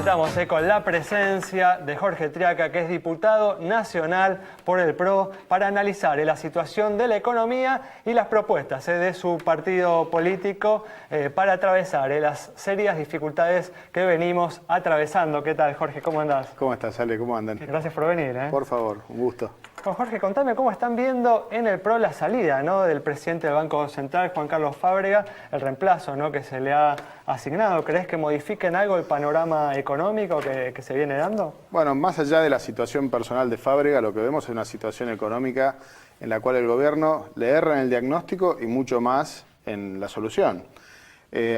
Contamos con la presencia de Jorge Triaca, que es diputado nacional por el PRO, para analizar la situación de la economía y las propuestas de su partido político para atravesar las serias dificultades que venimos atravesando. ¿Qué tal, Jorge? ¿Cómo andás? ¿Cómo estás, Ale? ¿Cómo andan? Gracias por venir. Por favor, un gusto. Jorge, contame cómo están viendo en el PRO la salida, ¿no?, del presidente del Banco Central, Juan Carlos Fábrega, el reemplazo, ¿no?, que se le ha asignado. ¿Crees que modifiquen algo el panorama económico que se viene dando? Bueno, más allá de la situación personal de Fábrega, lo que vemos es una situación económica en la cual el gobierno le erra en el diagnóstico y mucho más en la solución.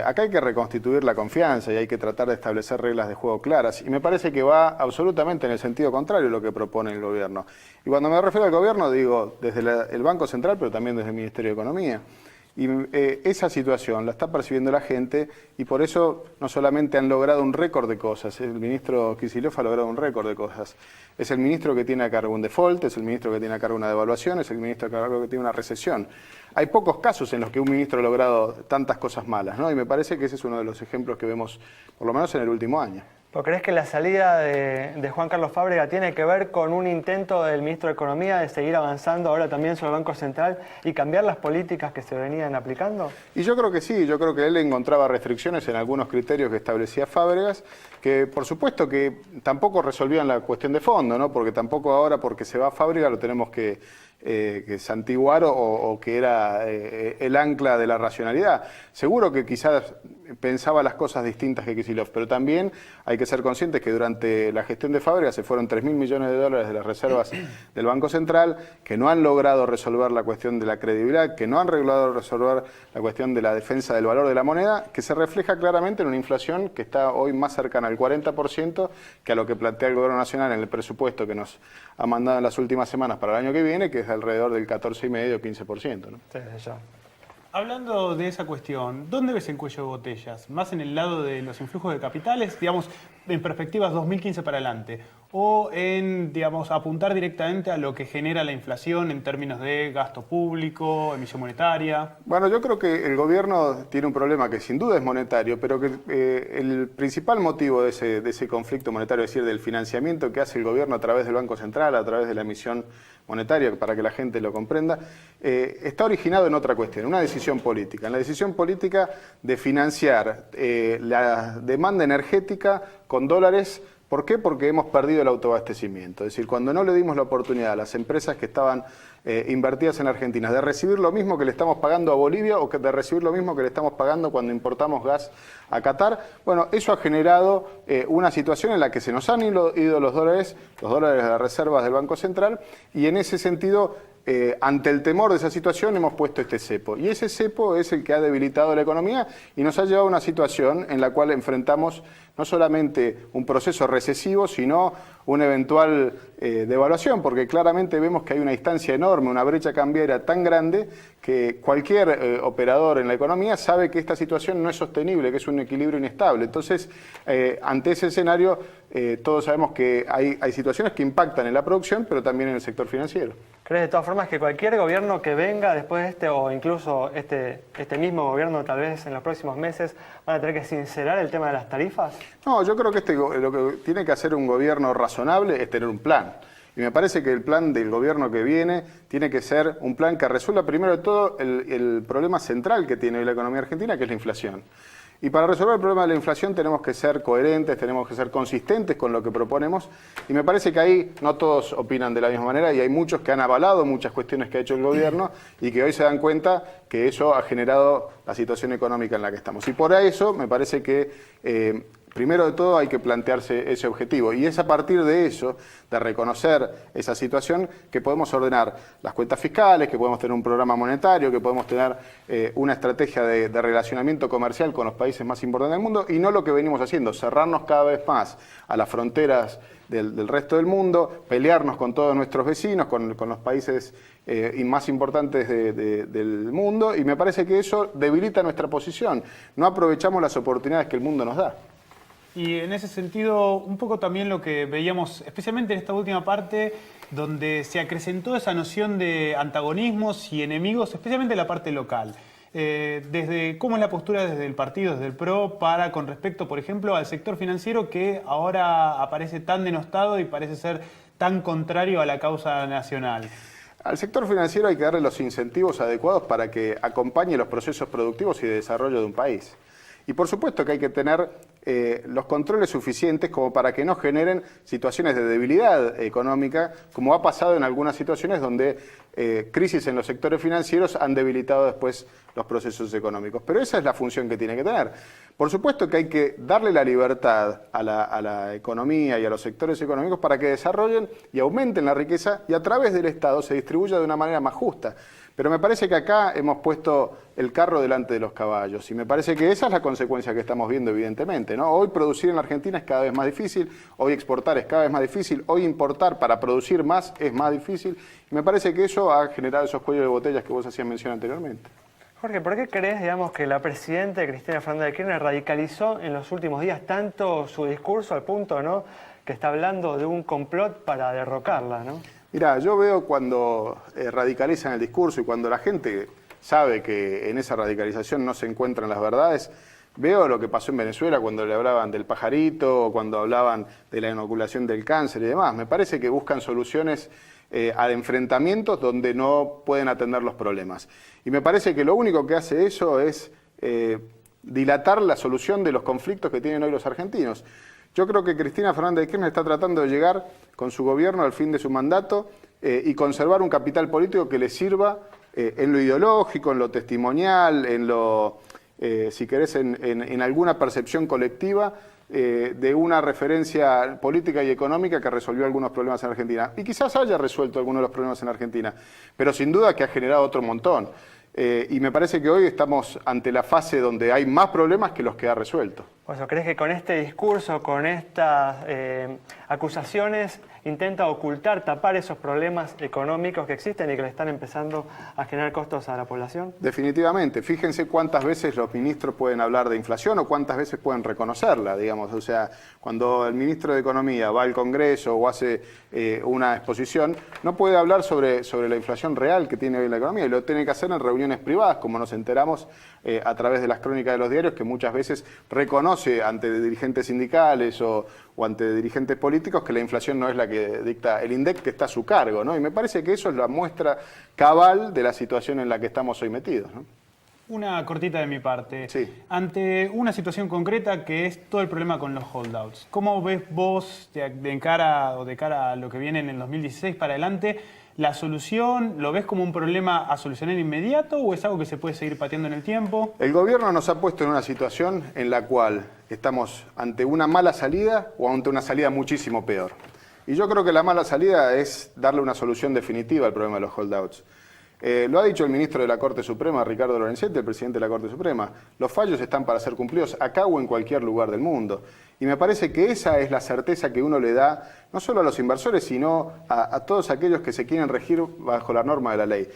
Acá hay que reconstituir la confianza y hay que tratar de establecer reglas de juego claras. Y me parece que va absolutamente en el sentido contrario lo que propone el gobierno. Y cuando me refiero al gobierno, digo desde el Banco Central, pero también desde el Ministerio de Economía. Y esa situación la está percibiendo la gente y por eso no solamente han logrado un récord de cosas, el ministro Kicillof ha logrado un récord de cosas. Es el ministro que tiene a cargo un default, es el ministro que tiene a cargo una devaluación, es el ministro a cargo que tiene una recesión. Hay pocos casos en los que un ministro ha logrado tantas cosas malas, ¿no? Y me parece que ese es uno de los ejemplos que vemos, por lo menos en el último año. ¿Pero crees que la salida de Juan Carlos Fábrega tiene que ver con un intento del ministro de Economía de seguir avanzando ahora también sobre el Banco Central y cambiar las políticas que se venían aplicando? Y yo creo que sí, yo creo que él encontraba restricciones en algunos criterios que establecía Fábregas, que por supuesto que tampoco resolvían la cuestión de fondo, ¿no? Porque tampoco ahora, porque se va Fábrega, lo tenemos que santiguar o que era el ancla de la racionalidad. Seguro que quizás pensaba las cosas distintas que Kicillof, pero también hay que ser conscientes que durante la gestión de Fábrega se fueron 3.000 millones de dólares de las reservas del Banco Central, que no han logrado resolver la cuestión de la credibilidad, que no han logrado resolver la cuestión de la defensa del valor de la moneda, que se refleja claramente en una inflación que está hoy más cercana al 40% que a lo que plantea el Gobierno Nacional en el presupuesto que nos ha mandado en las últimas semanas para el año que viene, que es alrededor del 14,5 o 15%, ¿no? Sí, ya. Hablando de esa cuestión, ¿dónde ves el cuello de botellas? ¿Más en el lado de los influjos de capitales, digamos, en perspectivas 2015 para adelante? ¿O en, digamos, apuntar directamente a lo que genera la inflación en términos de gasto público, emisión monetaria? Bueno, yo creo que el gobierno tiene un problema que sin duda es monetario, pero que el principal motivo de ese conflicto monetario, es decir, del financiamiento que hace el gobierno a través del Banco Central, a través de la emisión monetaria, para que la gente lo comprenda, está originado en otra cuestión, una decisión política. En la decisión política de financiar la demanda energética con dólares. ¿Por qué? Porque hemos perdido el autoabastecimiento. Es decir, cuando no le dimos la oportunidad a las empresas que estaban invertidas en Argentina de recibir lo mismo que le estamos pagando a Bolivia o de recibir lo mismo que le estamos pagando cuando importamos gas a Qatar, bueno, eso ha generado una situación en la que se nos han ido los dólares de las reservas del Banco Central y en ese sentido, ante el temor de esa situación hemos puesto este cepo. Y ese cepo es el que ha debilitado la economía y nos ha llevado a una situación en la cual enfrentamos no solamente un proceso recesivo, sino una eventual devaluación, porque claramente vemos que hay una distancia enorme, una brecha cambiaria tan grande que cualquier operador en la economía sabe que esta situación no es sostenible, que es un equilibrio inestable. Entonces, ante ese escenario, todos sabemos que hay situaciones que impactan en la producción, pero también en el sector financiero. ¿Crees de todas formas que cualquier gobierno que venga después de este, o incluso este mismo gobierno tal vez en los próximos meses, van a tener que sincerar el tema de las tarifas? No, yo creo que lo que tiene que hacer un gobierno razonable es tener un plan. Y me parece que el plan del gobierno que viene tiene que ser un plan que resuelva primero de todo el problema central que tiene hoy la economía argentina, que es la inflación. Y para resolver el problema de la inflación tenemos que ser coherentes, tenemos que ser consistentes con lo que proponemos. Y me parece que ahí no todos opinan de la misma manera y hay muchos que han avalado muchas cuestiones que ha hecho el gobierno y que hoy se dan cuenta que eso ha generado la situación económica en la que estamos. Y por eso me parece que primero de todo hay que plantearse ese objetivo y es a partir de eso, de reconocer esa situación, que podemos ordenar las cuentas fiscales, que podemos tener un programa monetario, que podemos tener una estrategia de relacionamiento comercial con los países más importantes del mundo y no lo que venimos haciendo, cerrarnos cada vez más a las fronteras del resto del mundo, pelearnos con todos nuestros vecinos, con los países más importantes del mundo y me parece que eso debilita nuestra posición. No aprovechamos las oportunidades que el mundo nos da. Y en ese sentido, un poco también lo que veíamos, especialmente en esta última parte, donde se acrecentó esa noción de antagonismos y enemigos, especialmente en la parte local. ¿Cómo es la postura desde el partido, desde el PRO, con respecto, por ejemplo, al sector financiero que ahora aparece tan denostado y parece ser tan contrario a la causa nacional? Al sector financiero hay que darle los incentivos adecuados para que acompañe los procesos productivos y de desarrollo de un país. Y por supuesto que hay que tener los controles suficientes como para que no generen situaciones de debilidad económica, como ha pasado en algunas situaciones donde crisis en los sectores financieros han debilitado después los procesos económicos. Pero esa es la función que tiene que tener. Por supuesto que hay que darle la libertad a la economía y a los sectores económicos para que desarrollen y aumenten la riqueza y a través del Estado se distribuya de una manera más justa. Pero me parece que acá hemos puesto el carro delante de los caballos y me parece que esa es la consecuencia que estamos viendo evidentemente, ¿no? Hoy producir en la Argentina es cada vez más difícil, hoy exportar es cada vez más difícil, hoy importar para producir más es más difícil y me parece que eso ha generado esos cuellos de botellas que vos hacías mención anteriormente. Jorge, ¿por qué crees, digamos, que la presidenta Cristina Fernández de Kirchner radicalizó en los últimos días tanto su discurso al punto, ¿no?, que está hablando de un complot para derrocarla, ¿no? Mirá, yo veo cuando radicalizan el discurso y cuando la gente sabe que en esa radicalización no se encuentran las verdades, veo lo que pasó en Venezuela cuando le hablaban del pajarito, o cuando hablaban de la inoculación del cáncer y demás. Me parece que buscan soluciones a enfrentamientos donde no pueden atender los problemas. Y me parece que lo único que hace eso es dilatar la solución de los conflictos que tienen hoy los argentinos. Yo creo que Cristina Fernández de Kirchner está tratando de llegar con su gobierno al fin de su mandato y conservar un capital político que le sirva en lo ideológico, en lo testimonial, en lo, si querés, en alguna percepción colectiva de una referencia política y económica que resolvió algunos problemas en Argentina. Y quizás haya resuelto algunos de los problemas en Argentina, pero sin duda que ha generado otro montón. Y me parece que hoy estamos ante la fase donde hay más problemas que los que ha resuelto. O sea, ¿crees que con este discurso, con estas acusaciones, intenta ocultar, tapar esos problemas económicos que existen y que le están empezando a generar costos a la población? Definitivamente. Fíjense cuántas veces los ministros pueden hablar de inflación o cuántas veces pueden reconocerla, digamos. O sea, cuando el ministro de Economía va al Congreso o hace una exposición, no puede hablar sobre la inflación real que tiene hoy la economía y lo tiene que hacer en reuniones privadas, como nos enteramos a través de las crónicas de los diarios, que muchas veces reconoce ante dirigentes sindicales o ante dirigentes políticos que la inflación no es la que dicta el INDEC, que está a su cargo, ¿no? Y me parece que eso es la muestra cabal de la situación en la que estamos hoy metidos, ¿no? Una cortita de mi parte. Sí. Ante una situación concreta que es todo el problema con los holdouts, ¿cómo ves vos de cara a lo que viene en el 2016 para adelante la solución? ¿Lo ves como un problema a solucionar inmediato o es algo que se puede seguir pateando en el tiempo? El gobierno nos ha puesto en una situación en la cual estamos ante una mala salida o ante una salida muchísimo peor. Y yo creo que la mala salida es darle una solución definitiva al problema de los holdouts. Lo ha dicho el ministro de la Corte Suprema, Ricardo Lorenzetti, el presidente de la Corte Suprema. Los fallos están para ser cumplidos acá o en cualquier lugar del mundo. Y me parece que esa es la certeza que uno le da, no solo a los inversores, sino a todos aquellos que se quieren regir bajo la norma de la ley.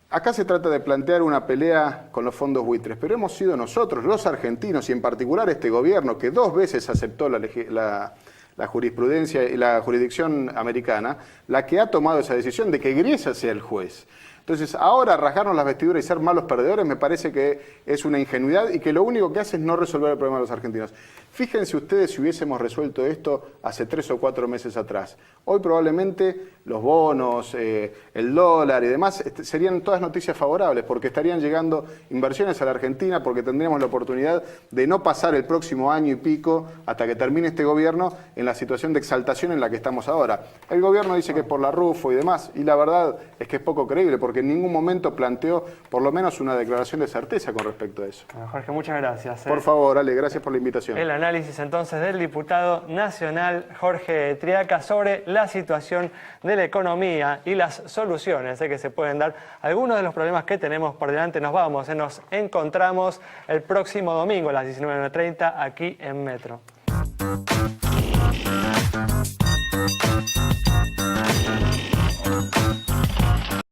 Acá se trata de plantear una pelea con los fondos buitres, pero hemos sido nosotros, los argentinos, y en particular este gobierno, que 2 veces aceptó la jurisprudencia y la jurisdicción americana, la que ha tomado esa decisión de que Griesa sea el juez. Entonces, ahora rasgarnos las vestiduras y ser malos perdedores me parece que es una ingenuidad y que lo único que hace es no resolver el problema de los argentinos. Fíjense ustedes si hubiésemos resuelto esto hace 3 o 4 meses atrás. Hoy probablemente los bonos, el dólar y demás serían todas noticias favorables porque estarían llegando inversiones a la Argentina, porque tendríamos la oportunidad de no pasar el próximo año y pico hasta que termine este gobierno en la situación de exaltación en la que estamos ahora. El gobierno dice que es por la RUFO y demás, y la verdad es que es poco creíble porque en ningún momento planteó por lo menos una declaración de certeza con respecto a eso. Bueno, Jorge, muchas gracias. Por favor, Ale, gracias por la invitación. El análisis entonces del diputado nacional Jorge Triaca sobre la situación de la economía y las soluciones que se pueden dar. Algunos de los problemas que tenemos por delante nos encontramos el próximo domingo a las 19:30 aquí en Metro.